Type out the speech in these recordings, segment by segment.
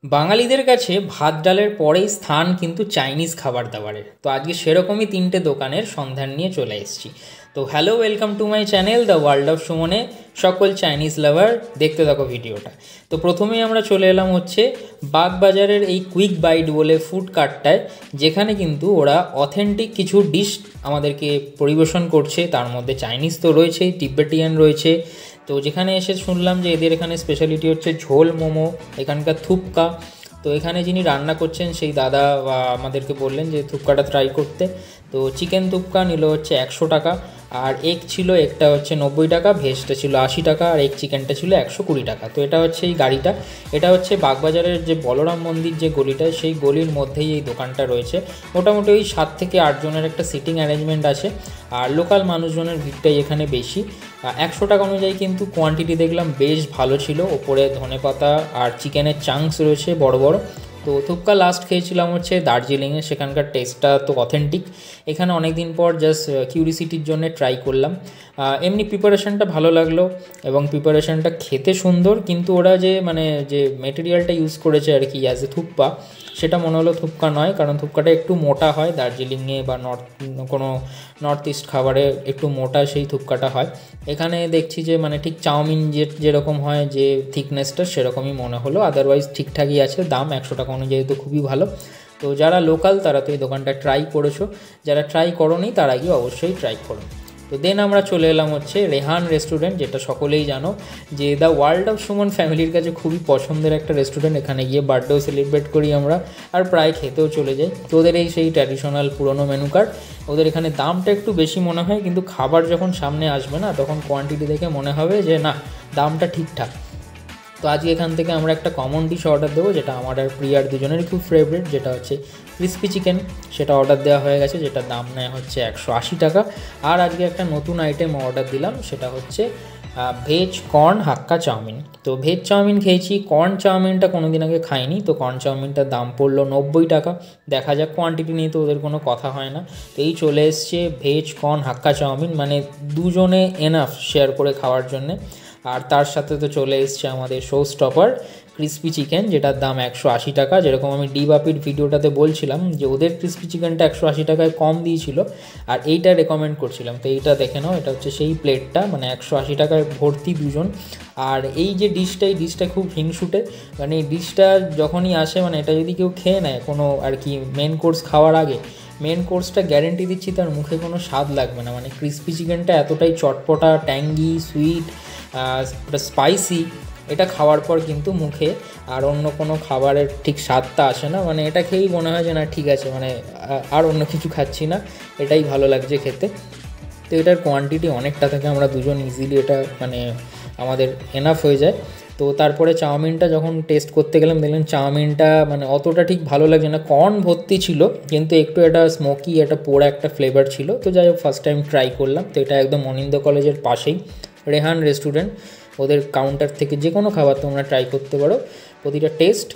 বাঙালিদের কাছে ভাত ডালের পরেই স্থান কিন্তু চাইনিজ খাবার দাবারের। তো আজকে সেরকমই তিনটে দোকানের সন্ধান নিয়ে চলে এসেছি। তো hello, welcome to my channel the world of সুমনে। সকল চাইনিজ লাভার দেখতে থাকো ভিডিওটা। তো প্রথমেই আমরা চলে এলাম হচ্ছে বাগবাজারের এই কুইক বাইট বলে ফুড কার্টটায়, যেখানে কিন্তু ওরা অথেন্টিক কিছু ডিশ আমাদেরকে পরিবেশন করছে। তার মধ্যে চাইনিজ তো রয়েছেই, তিব্বেটিয়ান রয়েছে। তো যেখানে এসে শুনলাম যে এদের এখানে স্পেশালিটি হচ্ছে ঝোল মোমো, এখানকার থুপকা। তো এখানে যিনি রান্না করছেন সেই দাদা আমাদেরকে বললেন যে থুপকাটা ট্রাই করতে। তো চিকেন থুপকা নিল হচ্ছে 100 টাকা, আর এগ ছিল একটা হচ্ছে 90 টাকা, ভেজটা ছিল 80 টাকা, আর এগ চিকেনটা ছিল 120 টাকা। তো এটা হচ্ছে এই গাড়িটা, এটা হচ্ছে বাগবাজারের যে বলরাম মন্দির যে গলিটা, সেই গলির মধ্যেই এই দোকানটা রয়েছে। মোটামুটি ওই 7 থেকে 8 জনের একটা সিটিং অ্যারেঞ্জমেন্ট আছে, আর লোকাল মানুষজনের ভিড়টাই এখানে বেশি। 100 টাকা অনুযায়ী কিন্তু কোয়ান্টিটি দেখলাম বেশ ভালো ছিল। ওপরে ধনেপাতা আর চিকেনের চাংস রয়েছে বড় বড়। তো থুপকা লাস্ট খেয়েছিলাম হচ্ছে দার্জিলিংয়ে, সেখানকার টেস্টটা তো অথেন্টিক। এখানে অনেক দিন পর জাস্ট কিউরিসিটির জন্য ট্রাই করলাম। এমনি প্রিপারেশনটা ভালো লাগলো এবং প্রিপারেশনটা খেতে সুন্দর, কিন্তু ওরা যে মেটেরিয়ালটা ইউজ করেছে আর কি অ্যাজ এ থুপ্পা, সেটা মনে হলো থুপকা নয়। কারণ থুপকাটা একটু মোটা হয়, দার্জিলিংয়ে বা নর্থ ইস্ট খাবারে একটু মোটা সেই থুপকাটা হয়। এখানে দেখছি যে ঠিক চাউমিন যেরকম হয় যে থিকনেসটা, সেরকমই মনে হলো। আদারওয়াইজ ঠিকঠাকই আছে, দাম 100 টাকা অনুযায়ী তো খুবই ভালো। তো যারা লোকাল তারা তো এই দোকানটা ট্রাই করেছো, যারা ট্রাই করোনি তারা গিয়ে অবশ্যই ট্রাই করো। তো দেন আমরা চলে এলাম হচ্ছে রেহান রেস্টুরেন্ট, যেটা সকলেই জানো যে দ্য ওয়ার্ল্ড অফ সুমন ফ্যামিলির কাছে খুবই পছন্দের একটা রেস্টুরেন্ট। এখানে গিয়ে বার্থডেও সেলিব্রেট করি আমরা, আর প্রায় খেতেও চলে যাই। তো ওদের এই সেই ট্র্যাডিশনাল পুরনো মেনু কার্ড। ওদের এখানে দামটা একটু বেশি মনে হয়, কিন্তু খাবার যখন সামনে আসবে না, তখন কোয়ান্টিটি দেখে মনে হবে যে না, দামটা ঠিকঠাক। তো আজকে এখান থেকে আমরা একটা কমন ডিশ অর্ডার দেবো, যেটা আমার আর প্রিয়ার দুজনেরই খুব ফেভারিট, যেটা হচ্ছে ক্রিস্পি চিকেন। সেটা অর্ডার দেওয়া হয়ে গেছে, যেটা দাম নেয় হচ্ছে 180 টাকা। আর আজকে একটা নতুন আইটেম অর্ডার দিলাম, সেটা হচ্ছে ভেজ কর্ন হাক্কা চাউমিন। তো ভেজ চাউমিন খেয়েছি, কর্ন চাউমিনটা কোনো দিন আগে খাইনি। তো কর্ন চাউমিনটার দাম পড়লো 90 টাকা। দেখা যাক, কোয়ান্টিটি নিয়ে তো ওদের কোনো কথা হয় না। তো এই চলে এসছে ভেজ কর্ন হাক্কা চাউমিন, দুজনে এনাফ শেয়ার করে খাওয়ার জন্যে। আর তার সাথে তো চলে এসছে আমাদের শো স্টপার ক্রিস্পি চিকেন, যেটার দাম 180 টাকা। যেরকম আমি ডি বাপির ভিডিওটাতে বলছিলাম যে ওদের ক্রিস্পি চিকেনটা 180 টাকায় কম দিয়েছিল, আর এইটা রেকমেন্ড করছিলাম। তো এইটা দেখে নাও, এটা হচ্ছে সেই প্লেটটা, 180 টাকায় ভর্তি দুজন। আর এই যে ডিশটা, এই ডিশটা খুব হিংসুটে। এই ডিশটা যখনই আসে, এটা যদি কেউ খেয়ে নেয় কোনো আর কি মেন কোর্স খাওয়ার আগে, মেন কোর্সটা গ্যারেন্টি দিচ্ছি তার মুখে কোনো স্বাদ লাগবে না। ক্রিস্পি চিকেনটা এতটাই চটপটা, ট্যাঙ্গি, সুইট, স্পাইসি, এটা খাওয়ার পর কিন্তু মুখে আর অন্য কোনো খাবারের ঠিক স্বাদটা আসে না। এটা খেয়েই মনে হয় যে না, ঠিক আছে, আর অন্য কিছু খাচ্ছি না, এটাই ভালো লাগছে খেতে। তো এটার কোয়ান্টিটি অনেকটা থাকে, আমরা দুজন ইজিলি এটা আমাদের এনাফ হয়ে যায়। তো তারপরে চাউমিনটা যখন টেস্ট করতে গেলাম, দেখলাম চাউমিনটা অতটা ঠিক ভালো লাগছে না। কর্ন ভর্তি ছিল, কিন্তু একটু এটা স্মোকি, এটা পোড়া একটা ফ্লেভার ছিল। তো যাই হোক, ফার্স্ট টাইম ট্রাই করলাম। তো এটা একদম অনিন্দ্য কলেজের পাশেই রেহান রেস্টুরেন্ট। ওদের কাউন্টার থেকে যে কোনো খাবার তোমরা ট্রাই করতে পারো। প্রতিটা test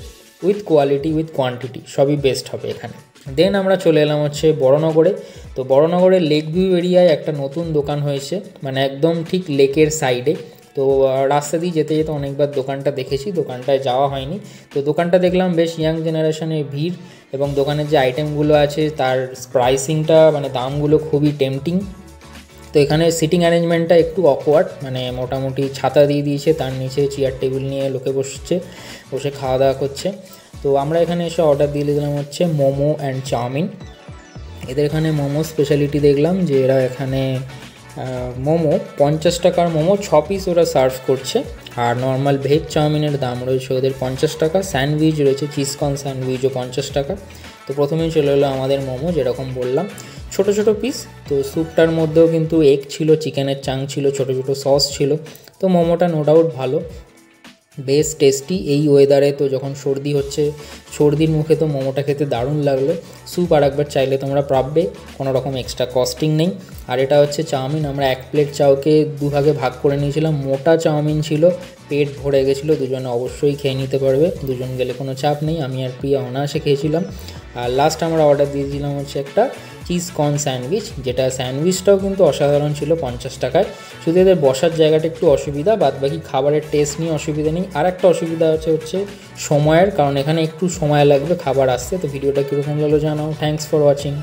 with quality with quantity সবই বেস্ট হবে এখানে। দেন আমরা চলে এলাম হচ্ছে বড়নগরে। তো বড়নগরের লেক ভিউ এরিয়ায় একটা নতুন দোকান হয়েছে, একদম ঠিক লেকের সাইডে। তো রাস্তা দিয়ে যেতে যেতে অনেকবার দোকানটা দেখেছি, দোকানটায় যাওয়া হয়নি। তো দোকানটা দেখলাম বেশ ইয়াং জেনারেশনের ভিড়, এবং দোকানের যে আইটেমগুলো আছে তার প্রাইসিংটা দামগুলো খুবই টেম্পটিং। তো এখানে সিটিং অ্যারেঞ্জমেন্টটা একটু অকওয়ার্ড, মোটামুটি ছাতা দিয়ে দিয়েছে, তার নিচে চেয়ার টেবিল নিয়ে লোকে বসে খাওয়া দাওয়া করছে। তো আমরা এখানে এসে অর্ডার দিয়ে দিলাম হচ্ছে মোমো অ্যান্ড চাউমিন। এদের এখানে মোমো স্পেশালিটি দেখলাম যে এরা এখানে মোমো 50 টাকার মোমো 6 পিস ওরা সার্ভ করছে। আর নর্মাল ভেজ চাউমিনের দাম রয়েছে ওদের 50 টাকা। স্যান্ডউইচ রয়েছে, চিজকর্ন স্যান্ডউইচও 50 টাকা। তো প্রথমেই চলে এলো আমাদের মোমো, যেরকম বললাম ছোট ছোট পিস। তো স্যুপটার মধ্যেও কিন্তু এগ ছিল, চিকেনের চাং ছিল, ছোট ছোট সস ছিল। তো মোমোটা নো ডাউট ভালো, বেশ টেস্টি। এই ওয়েদারে তো যখন সর্দি হচ্ছে, সর্দির মুখে তো মোমোটা খেতে দারুণ লাগলো। স্যুপ আর একবার চাইলে তোমরা পাবে, কোনো রকম এক্সট্রা কস্টিং নেই। আর এটা হচ্ছে চাউমিন, আমরা 1 প্লেট চাউকে 2 ভাগে ভাগ করে নিয়েছিলাম। মোটা চাউমিন ছিল পেট ভরে গেছিলো, দুজনে অবশ্যই খেয়ে নিতে পারবে, দুজন গেলে কোনো চাপ নেই। আমি আর প্রিয়া অনায়াসে খেয়েছিলাম। আর লাস্ট আমরা অর্ডার দিয়েছিলাম হচ্ছে একটা চিজ কর্ন স্যান্ডউইচ, যেটা স্যান্ডউইচটাও কিন্তু অসাধারণ ছিল 50 টাকায়। শুধু এদের বসার জায়গাটা একটু অসুবিধা, বাদ বাকি খাবারের টেস্ট নিয়ে অসুবিধা নেই। আর একটা অসুবিধা হচ্ছে সময়ের, কারণ এখানে একটু সময় লাগবে খাবার আসতে। তো ভিডিওটা কীরকম লাগলো জানাও। Thanks for watching.